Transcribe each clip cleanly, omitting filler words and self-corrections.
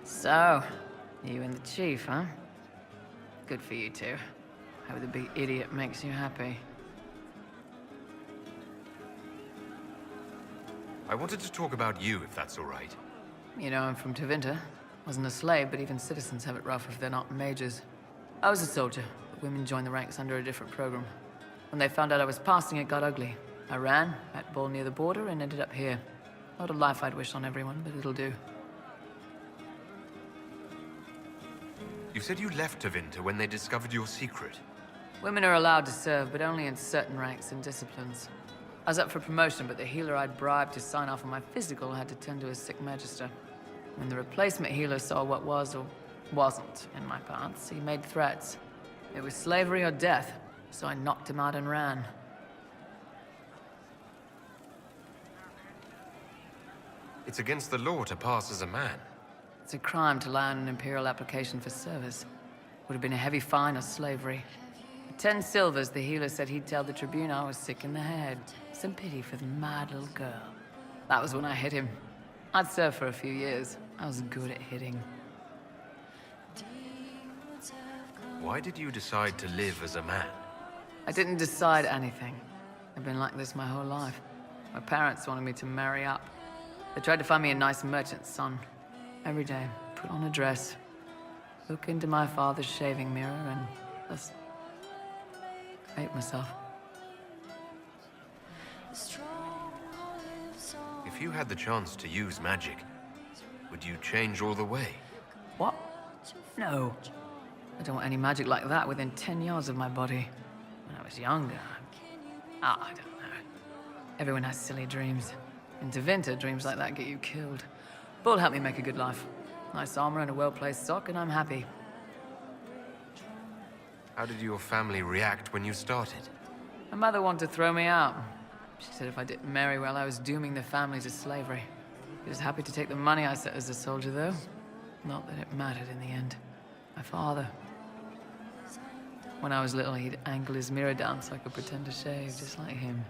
So, you and the chief, huh? Good for you two. Hope the big idiot makes you happy. I wanted to talk about you, if that's all right. You know, I'm from Tevinter. Wasn't a slave, but even citizens have it rough if they're not mages. I was a soldier, but women joined the ranks under a different program. When they found out I was passing, it got ugly. I ran, met Bull near the border, and ended up here. Not a life I'd wish on everyone, but it'll do. You said you left Tevinter when they discovered your secret. Women are allowed to serve, but only in certain ranks and disciplines. I was up for promotion, but the healer I'd bribed to sign off on my physical had to tend to a sick magister. When the replacement healer saw what was or wasn't in my paths, he made threats. It was slavery or death, so I knocked him out and ran. It's against the law to pass as a man. It's a crime to lie on an Imperial application for service. Would have been a heavy fine or slavery. For 10 silvers, the healer said he'd tell the Tribune I was sick in the head. Some pity for the mad little girl. That was when I hit him. I'd served for a few years. I was good at hitting. Why did you decide to live as a man? I didn't decide anything. I've been like this my whole life. My parents wanted me to marry up. They tried to find me a nice merchant's son. Every day, put on a dress, look into my father's shaving mirror, and just hate myself. If you had the chance to use magic, would you change all the way? What? No. I don't want any magic like that within 10 yards of my body. When I was younger, I don't know. Everyone has silly dreams. In Tevinter, dreams like that get you killed. Bull helped me make a good life. Nice armor and a well-placed sock, and I'm happy. How did your family react when you started? My mother wanted to throw me out. She said if I didn't marry well, I was dooming the family to slavery. She was happy to take the money I set as a soldier, though. Not that it mattered in the end. My father. When I was little, he'd angle his mirror down so I could pretend to shave, just like him.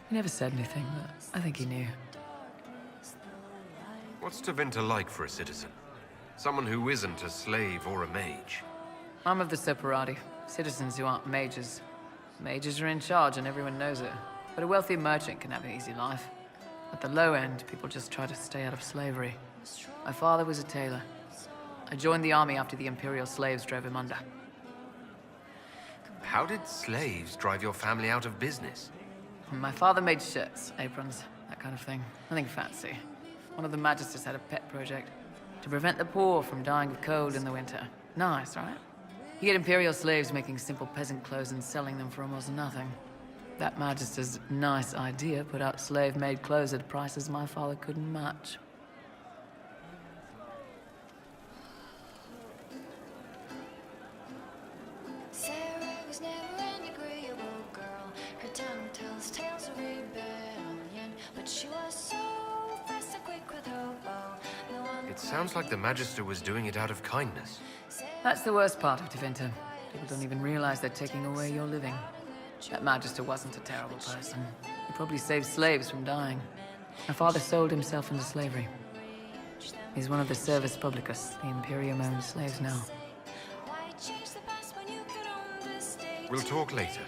He never said anything, but I think he knew. What's Tevinter like for a citizen? Someone who isn't a slave or a mage. I'm of the Separati, citizens who aren't mages. Mages are in charge and everyone knows it. But a wealthy merchant can have an easy life. At the low end, people just try to stay out of slavery. My father was a tailor. I joined the army after the Imperial slaves drove him under. How did slaves drive your family out of business? My father made shirts, aprons, that kind of thing. Nothing fancy. One of the magisters had a pet project to prevent the poor from dying of cold in the winter. Nice, right? You get Imperial slaves making simple peasant clothes and selling them for almost nothing. That magister's nice idea put out slave-made clothes at prices my father couldn't match. Sarah was never an agreeable girl. Her tongue tells tales of rebellion, but she was so fast and quick with her bow. No one It sounds like the Magister was doing it out of kindness. That's the worst part of Tevinter. People don't even realize they're taking away your living. That magister wasn't a terrible person. He probably saved slaves from dying. My father sold himself into slavery. He's one of the Servus Publicus, the Imperium-owned slaves now. why change the past when you could understand? We'll talk later.